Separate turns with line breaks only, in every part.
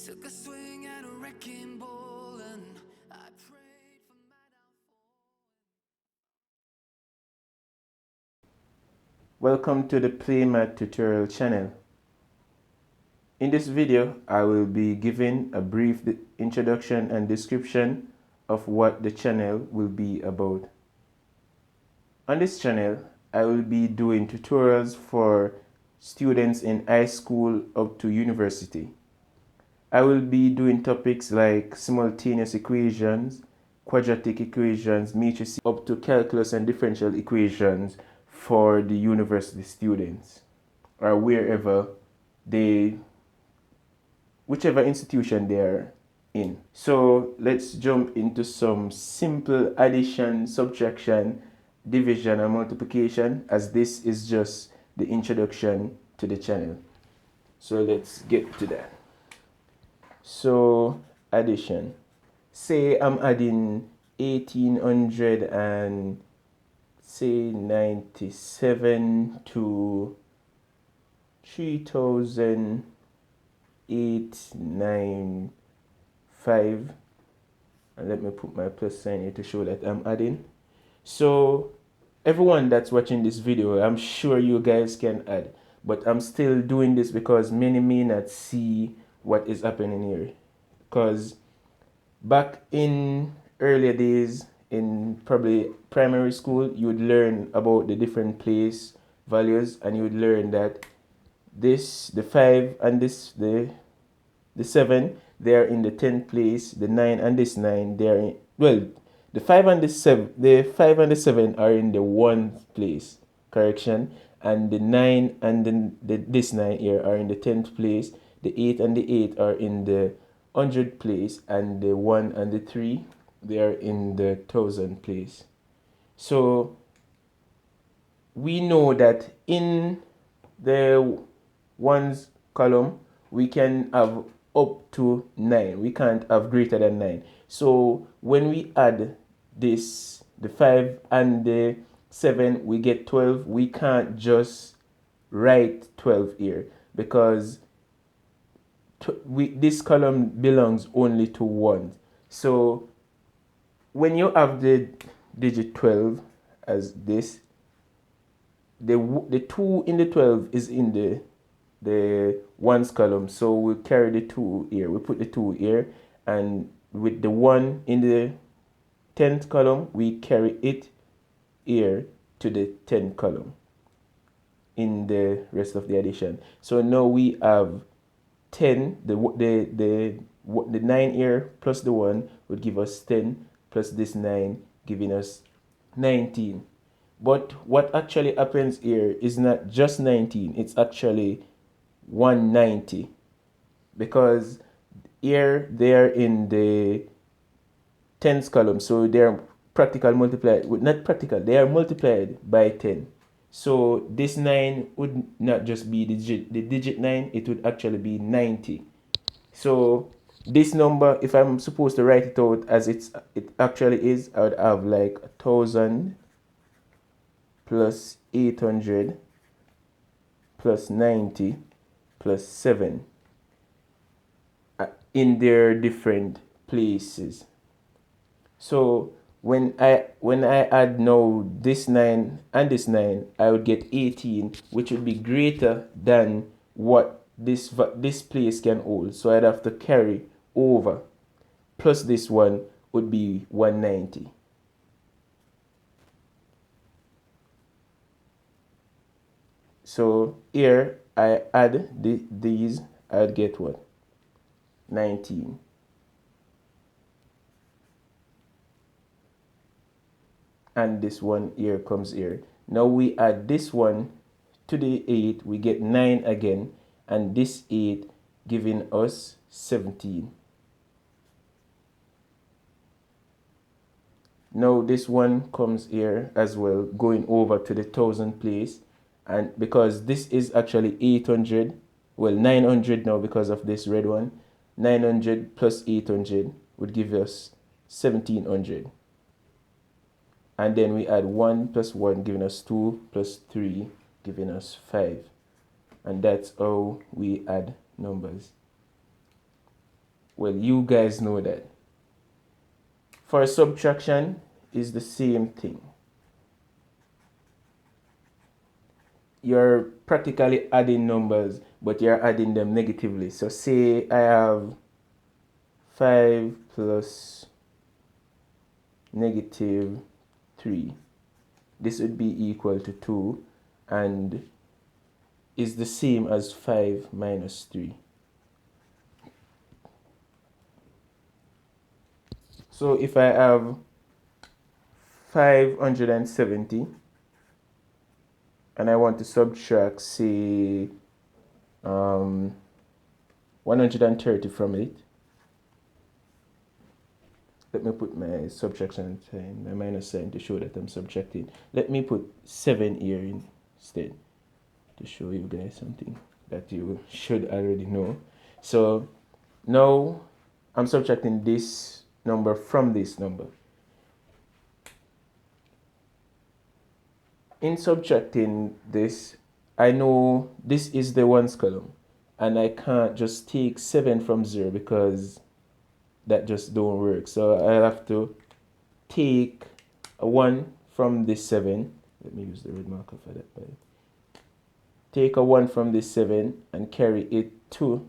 Took a swing at a wrecking ball and I prayed for my downfall.
Welcome to the playMath tutorial channel. In this video, I will be giving a brief introduction and description of what the channel will be about. On this channel, I will be doing tutorials for students in high school up to university. I will be doing topics like simultaneous equations, quadratic equations, matrices, up to calculus and differential equations for the university students, or whichever institution they are in. So let's jump into some simple addition, subtraction, division, and multiplication, as this is just the introduction to the channel. So let's get to that. So addition. Say I'm adding 1800 and say 97 to 3895, and let me put my plus sign here to show that I'm adding. So everyone that's watching this video, I'm sure you guys can add, but I'm still doing this because many may not see what is happening here. Because back in earlier days, in probably primary school, you would learn about the different place values, and you would learn that this, the 5 and this, the 7, they are in the 10th place. The 9 and this 9, they are in, well, the 5 and the 7, are in the 1st place, correction, and the 9 and this 9 here are in the 10th place. The 8 and the 8 are in the 100th place, and the 1 and the 3, they are in the 1000th place. So we know that in the ones column we can have up to 9. We can't have greater than 9. So when we add this, the 5 and the 7, we get 12. We can't just write 12 here because this column belongs only to 1. So when you have the digit 12 as this, the 2 in the 12 is in the ones column, so we'll carry the 2 here. We put the 2 here, and with the 1 in the 10th column, we carry it here to the 10th column in the rest of the addition. So now we have 10, the 9 here plus the 1 would give us 10, plus this 9 giving us 19. But what actually happens here is not just 19, it's actually 190, because here they are in the tens column, so they are practical multiplied, not practical, they are multiplied by 10. So this 9 would not just be the digit 9, it would actually be 90. So this number, if I'm supposed to write it out as it actually is, I would have like 1000 plus 800 plus 90 plus 7 in their different places. So when I add now this 9 and this 9, I would get 18, which would be greater than what this place can hold. So I'd have to carry over, plus this one would be 190. So here I add these, I'd get what? 19. And this one here comes here. Now we add this one to the 8, we get 9 again, and this 8 giving us 17. Now this one comes here as well, going over to the 1000 place, and because this is actually 800, well 900 now because of this red one, 900 plus 800 would give us 1700. And then we add 1 plus 1 giving us 2 plus 3 giving us 5. And that's how we add numbers. Well, you guys know that. For subtraction is the same thing. You're practically adding numbers, but you're adding them negatively. So say I have 5 plus negative 3. This would be equal to 2 and is the same as 5 minus 3. So if I have 570 and I want to subtract, say, 130 from it, let me put my subtraction sign, my minus sign, to show that I'm subtracting. Let me put 7 here instead to show you guys something that you should already know. So now I'm subtracting this number from this number. In subtracting this, I know this is the ones column, and I can't just take 7 from 0 because that just don't work. So I'll have to take a 1 from this 7. Let me use the red marker for that. Take a 1 from this 7 and carry it to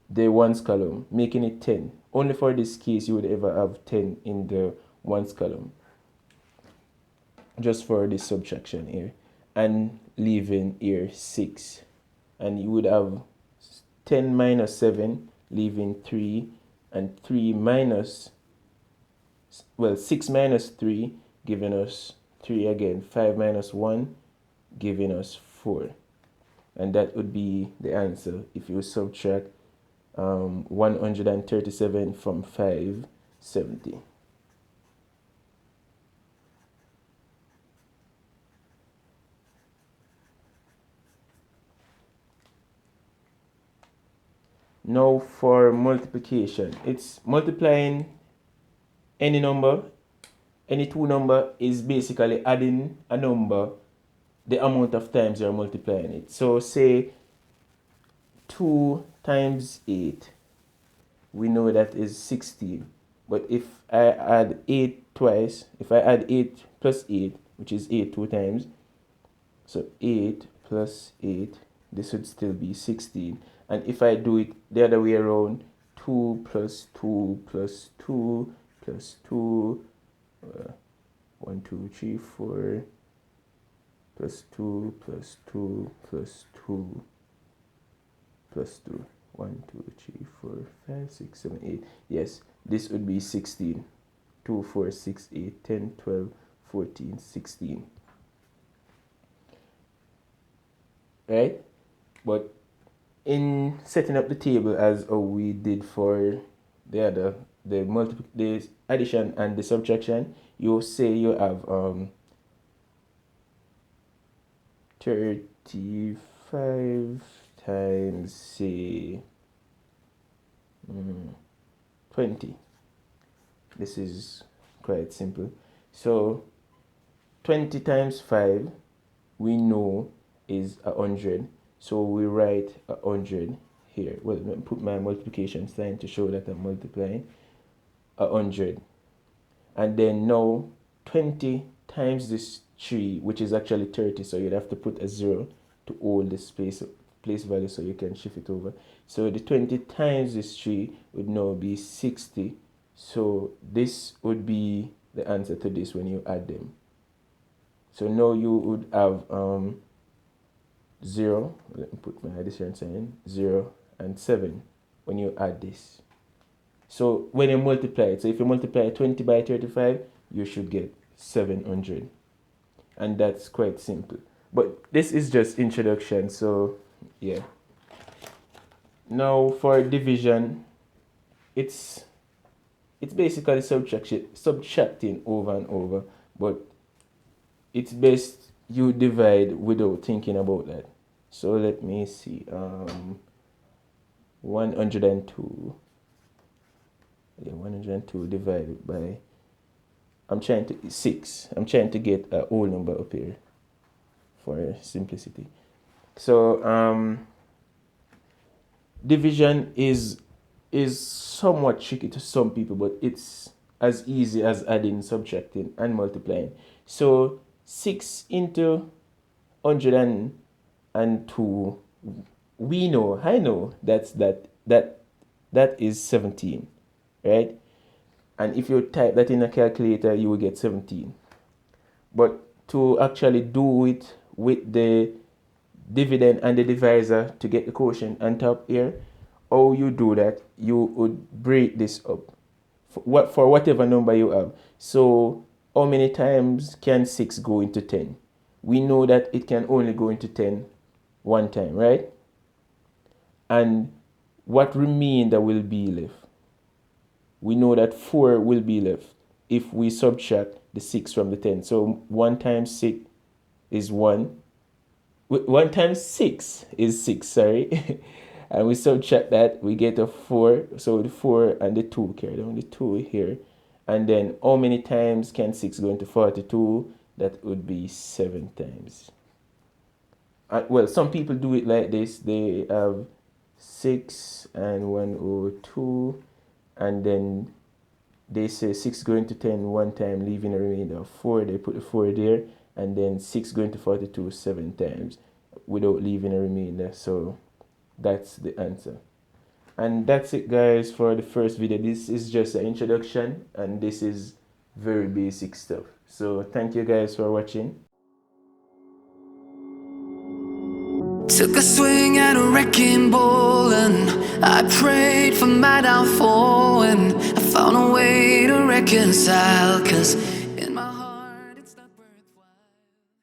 the ones column, making it 10. Only for this case you would ever have 10 in the ones column, just for this subtraction here, and leaving here 6. And you would have 10 minus 7, leaving 3, and 3 minus, well, 6 minus 3, giving us 3 again. 5 minus 1, giving us 4. And that would be the answer if you subtract 137 from 570. Now for multiplication, it's multiplying any number, any two number is basically adding a number the amount of times you're multiplying it. So say 2 times 8, we know that is 16. But if I add 8 twice, if I add 8 plus 8, which is 8 2 times, so 8 plus 8, this would still be 16. And if I do it the other way around, 2 plus 2 plus 2 plus 2, 1, 2, 3, 4, plus 2 plus 2 plus 2 plus 2, 1, 2, 3, 4, 5, 6, 7, 8. Yes, this would be 16. 2, 4, 6, 8, 10, 12, 14, 16. Right? But in setting up the table as we did for the addition and the subtraction, you say you have 35 times, say, 20. This is quite simple. So 20 times 5 we know is 100. So we write 100 here. Well, let me put my multiplication sign to show that I'm multiplying 100. And then now 20 times this 3, which is actually 30. So you'd have to put a 0 to hold this place value so you can shift it over. So the 20 times this 3 would now be 60. So this would be the answer to this when you add them. So now you would have 0, let me put my addition sign, 0 and 7 when you add this. So when you multiply it, so if you multiply 20 by 35, you should get 700. And that's quite simple. But this is just introduction, so yeah. Now for division, it's basically subtracting over and over, but it's best you divide without thinking about that. So let me see, 102. Yeah, 102 divided by, I'm trying to 6. I'm trying to get a whole number up here for simplicity. So division is is somewhat tricky to some people, but it's as easy as adding, subtracting, and multiplying. So 6 into 102, we know, I know that is 17, right? And if you type that in a calculator, you will get 17. But to actually do it with the dividend and the divisor to get the quotient on top here, how you do that, you would break this up for whatever number you have. So how many times can 6 go into 10? We know that it can only go into 10 one time, right? And what remainder will be left? We know that 4 will be left if we subtract the 6 from the 10. So 1 times 6 is 1. 1 times 6 is 6, sorry. And we subtract that, we get a 4. So the 4 and the 2, carry down the 2 here. And then how many times can 6 go into 42? That would be 7 times. Well, some people do it like this. They have 6 and 102. And then they say 6 going to 10 one time, leaving a remainder of 4. They put the 4 there. And then 6 going to 42 7 times without leaving a remainder. So that's the answer. And that's it, guys, for the first video. This is just an introduction, and this is very basic stuff. So thank you guys for watching.
Took a swing at a wrecking ball and I prayed for my downfall, and I found a way to reconcile, 'cause